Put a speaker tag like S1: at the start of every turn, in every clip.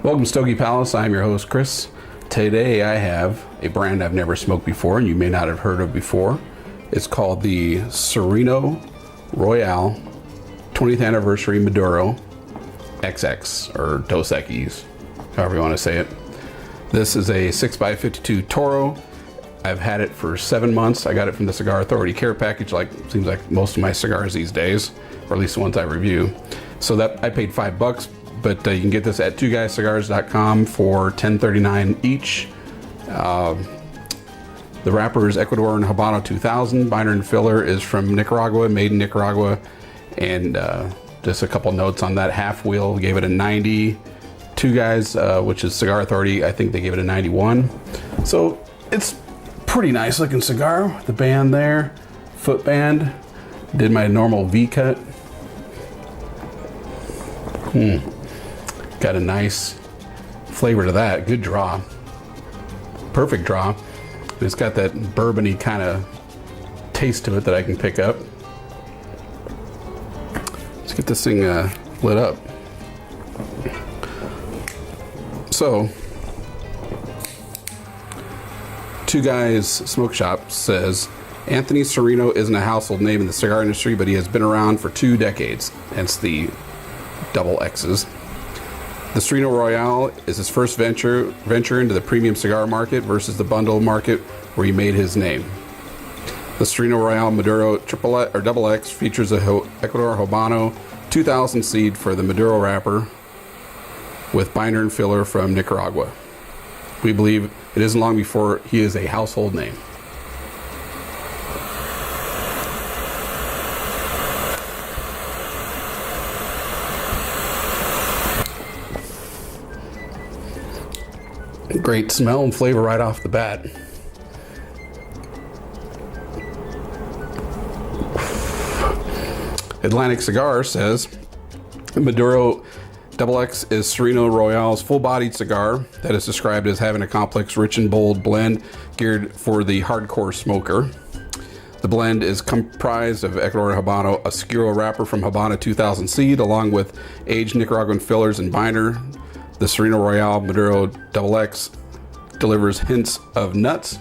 S1: Welcome to Stogie Palace. I'm your host, Chris. Today I have a brand I've never smoked before and you may not have heard of before. It's called the Serino Royale 20th Anniversary Maduro XX, or Dos Equis, however you want to say it. This is a 6x52 Toro. I've had it for 7 months. I got it from the Cigar Authority Care Package, seems like most of my cigars these days, or at least the ones I review. So that I paid $5, but you can get this at twoguyscigars.com for $10.39 each. The wrapper is Ecuador and Habano 2000. Binder and filler is from Nicaragua, made in Nicaragua. And just a couple notes on that. Half Wheel gave it a 90. Two Guys, which is Cigar Authority, I think they gave it a 91. So it's pretty nice looking cigar. The band there, foot band. Did my normal V cut. Got a nice flavor to that. Good draw. Perfect draw. It's got that bourbony kind of taste to it that I can pick up. Let's get this thing lit up. So, Two Guys Smoke Shop says, Anthony Serino isn't a household name in the cigar industry, but he has been around for 2 decades, hence the double X's. The Serino Royale is his first venture into the premium cigar market versus the bundle market where he made his name. The Serino Royale Maduro Double X features a Ecuador Habano 2000 seed for the Maduro wrapper with binder and filler from Nicaragua. We believe it isn't long before he is a household name. Great smell and flavor right off the bat. Atlantic Cigar says Maduro Double X is Serino Royale's full-bodied cigar that is described as having a complex, rich and bold blend geared for the hardcore smoker. The blend is comprised of Ecuador Habano Oscuro wrapper from Habano 2000 seed, along with aged Nicaraguan fillers and binder. The Serino Royale Maduro Double X delivers hints of nuts,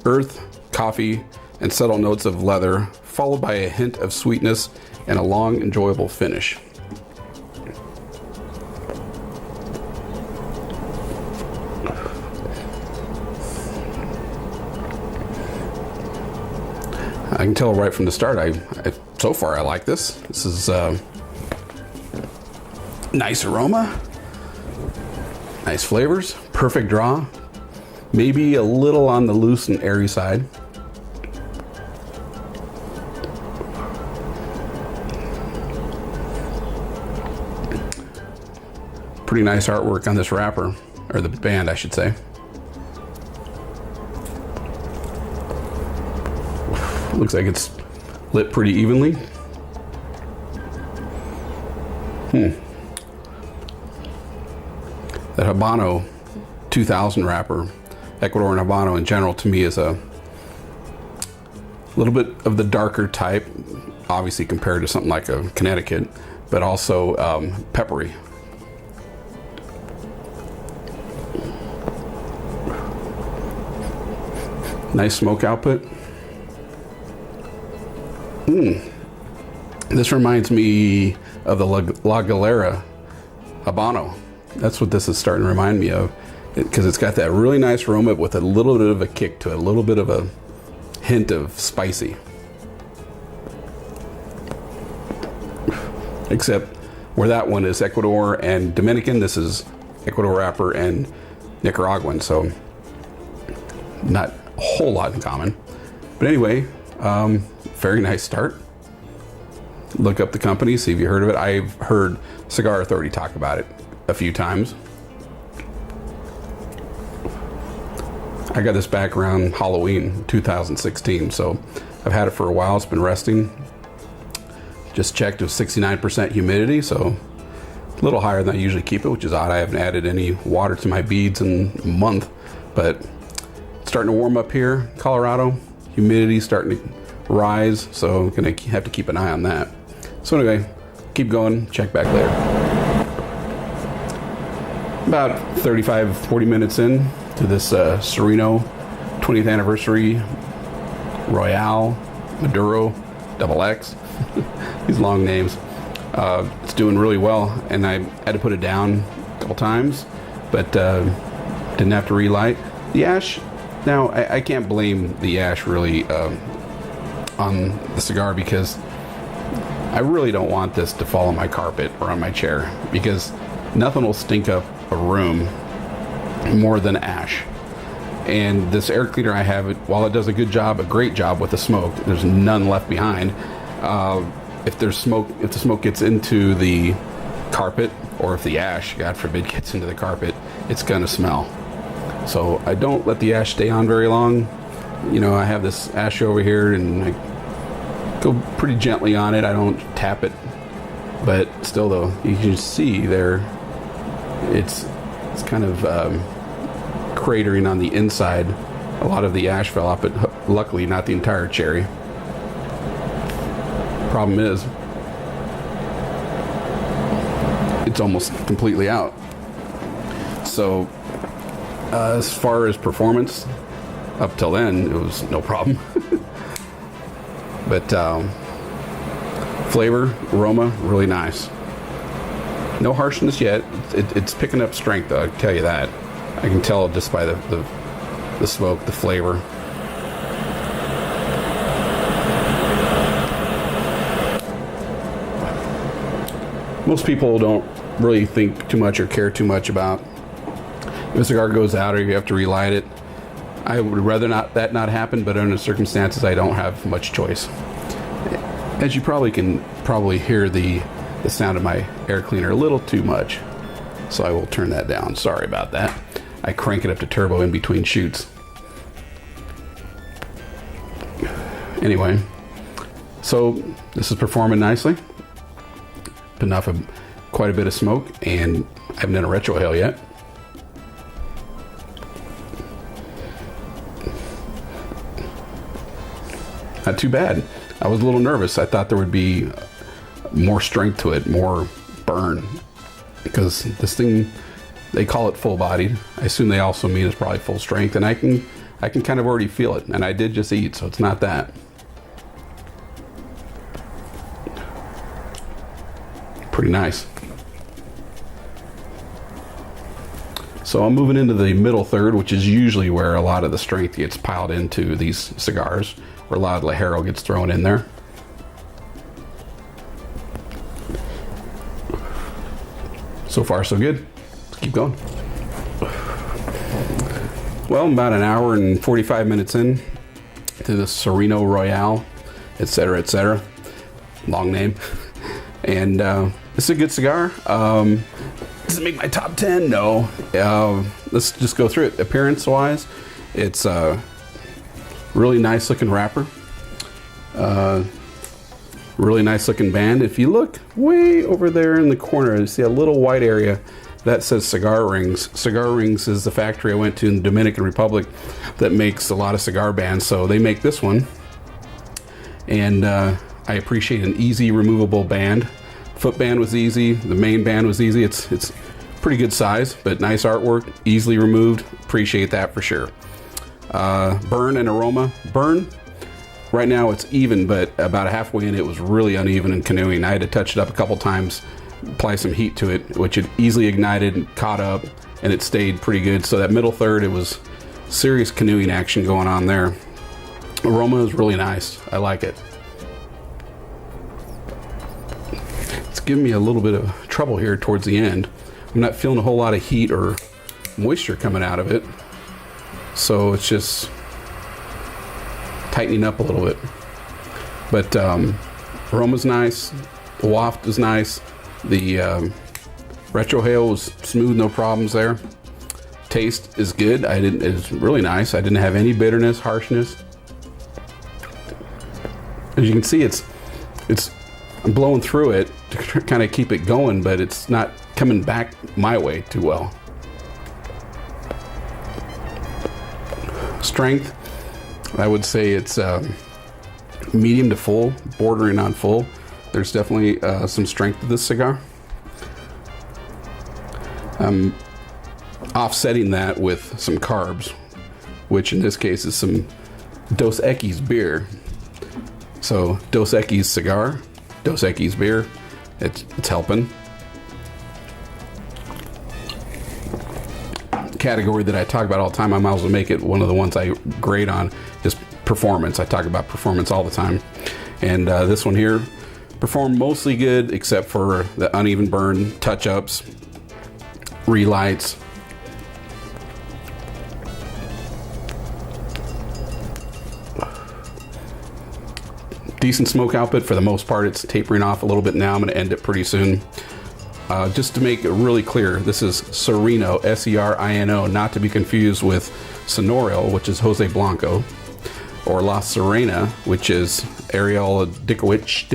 S1: earth, coffee, and subtle notes of leather, followed by a hint of sweetness and a long, enjoyable finish. I can tell right from the start, so far I like this. This is nice aroma. Nice flavors, perfect draw, maybe a little on the loose and airy side. Pretty nice artwork on this wrapper, or the band I should say. Looks like it's lit pretty evenly. That Habano 2000 wrapper, Ecuador and Habano in general, to me is a little bit of the darker type, obviously compared to something like a Connecticut, but also peppery. Nice smoke output. This reminds me of the La Galera Habano. That's what this is starting to remind me of, because it's got that really nice aroma with a little bit of a kick to it, a little bit of a hint of spicy. Except where that one is Ecuador and Dominican, this is Ecuador wrapper and Nicaraguan, so not a whole lot in common. But anyway, very nice start. Look up the company, see if you heard of it. I've heard Cigar Authority talk about it a few times. I got this back around Halloween 2016, so I've had it for a while. It's been resting. Just checked, it was 69% humidity, so a little higher than I usually keep it, which is odd. I haven't added any water to my beads in a month, but it's starting to warm up here in Colorado. Humidity starting to rise, so I'm gonna have to keep an eye on that. So anyway, keep going, check back later. About 35, 40 minutes in to this Serino 20th Anniversary Royale Maduro XX. These long names. It's doing really well, and I had to put it down a couple times, but didn't have to relight. The ash, now I can't blame the ash really on the cigar, because I really don't want this to fall on my carpet or on my chair, because nothing will stink up a room more than ash. And this air cleaner I have, while it does a great job with the smoke, there's none left behind. If the smoke gets into the carpet, or if the ash, God forbid, gets into the carpet, it's gonna smell. So I don't let the ash stay on very long. You know, I have this ash over here, and I go pretty gently on it. I don't tap it, but still, though, you can see there, it's kind of cratering on the inside. A lot of the ash fell off, but luckily not the entire cherry. Problem is, it's almost completely out. So as far as performance, up till then, it was no problem. But flavor, aroma, really nice. No harshness yet. It's picking up strength, though, I can tell you that. I can tell just by the smoke, the flavor. Most people don't really think too much or care too much about if a cigar goes out or you have to relight it. I would rather that not happen, but under circumstances, I don't have much choice. As you can hear the sound of my air cleaner a little too much, so I will turn that down. Sorry about that. I crank it up to turbo in between shoots. Anyway, so this is performing nicely. Putting off quite a bit of smoke, and I haven't done a retrohale yet. Not too bad. I was a little nervous. I thought there would be more strength to it, more burn, because this thing, they call it full bodied. I assume they also mean it's probably full strength, and I can kind of already feel it, and I did just eat, so it's not that. Pretty nice. So I'm moving into the middle third, which is usually where a lot of the strength gets piled into these cigars, where a lot of Ligero gets thrown in there. So far, so good. Let's keep going. Well, about an hour and 45 minutes in to the Serino Royale, etc., etc. Long name. And it's a good cigar. Does it make my top 10? No. Let's just go through it. Appearance-wise, it's a really nice looking wrapper. Really nice looking band. If you look way over there in the corner, you see a little white area that says Cigar Rings. Cigar Rings is the factory I went to in the Dominican Republic that makes a lot of cigar bands. So they make this one. And I appreciate an easy removable band. Foot band was easy. The main band was easy. It's pretty good size, but nice artwork, easily removed. Appreciate that for sure. Burn and aroma. Burn, right now it's even, but about halfway in it was really uneven and canoeing. I had to touch it up a couple times, apply some heat to it, which it easily ignited and caught up, and it stayed pretty good. So that middle third, it was serious canoeing action going on there. Aroma is really nice. I like it. It's giving me a little bit of trouble here towards the end. I'm not feeling a whole lot of heat or moisture coming out of it. So it's just tightening up a little bit. But aroma's nice. The waft is nice. The retrohale was smooth, no problems there. Taste is good. It's really nice. I didn't have any bitterness, harshness. As you can see, I'm blowing through it to kind of keep it going, but it's not coming back my way too well. Strength, I would say it's medium to full, bordering on full. There's definitely some strength to this cigar. offsetting that with some carbs, which in this case is some Dos Equis beer. So Dos Equis cigar, Dos Equis beer, it's helping. Category that I talk about all the time, I might as well make it one of the ones I grade on, is performance. I talk about performance all the time. And this one here performed mostly good, except for the uneven burn, touch-ups, relights. Decent smoke output for the most part. It's tapering off a little bit now. I'm going to end it pretty soon. Just to make it really clear, this is Serino, S-E-R-I-N-O, not to be confused with Sonorio, which is Jose Blanco, or La Serena, which is Ariel Ditkowicz.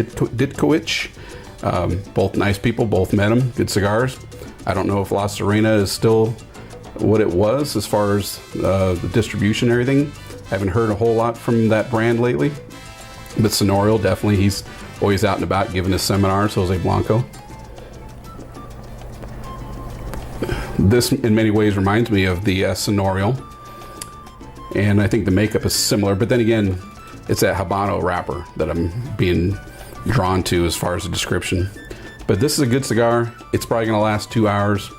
S1: Both nice people, both met them, good cigars. I don't know if La Serena is still what it was as far as the distribution and everything. I haven't heard a whole lot from that brand lately, but Sonorio, definitely, he's always out and about giving his seminars, Jose Blanco. This in many ways reminds me of the Sonorio, and I think the makeup is similar, but then again, it's that Habano wrapper that I'm being drawn to as far as the description. But this is a good cigar. It's probably going to last 2 hours.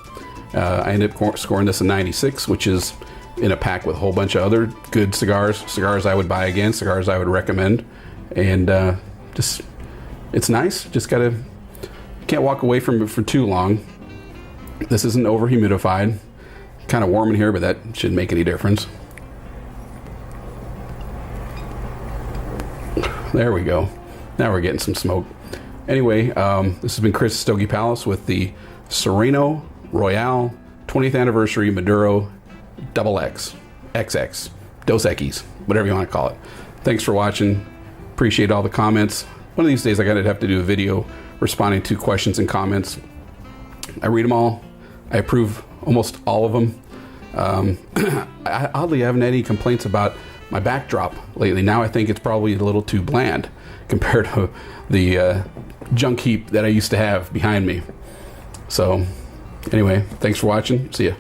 S1: I ended up scoring this a 96, which is in a pack with a whole bunch of other good cigars I would buy again, cigars I would recommend. And just, it's nice. Just can't walk away from it for too long. This isn't over humidified. Kind of warm in here, but that shouldn't make any difference. There we go. Now we're getting some smoke. Anyway, this has been Chris Stogie Palace with the Serino Royale 20th Anniversary Maduro XX, XX, Dos Equis, whatever you want to call it. Thanks for watching. Appreciate all the comments. One of these days I gotta have to do a video responding to questions and comments. I read them all. I approve almost all of them. Oddly, I haven't had any complaints about my backdrop lately. Now I think it's probably a little too bland compared to the junk heap that I used to have behind me. So anyway, thanks for watching. See ya.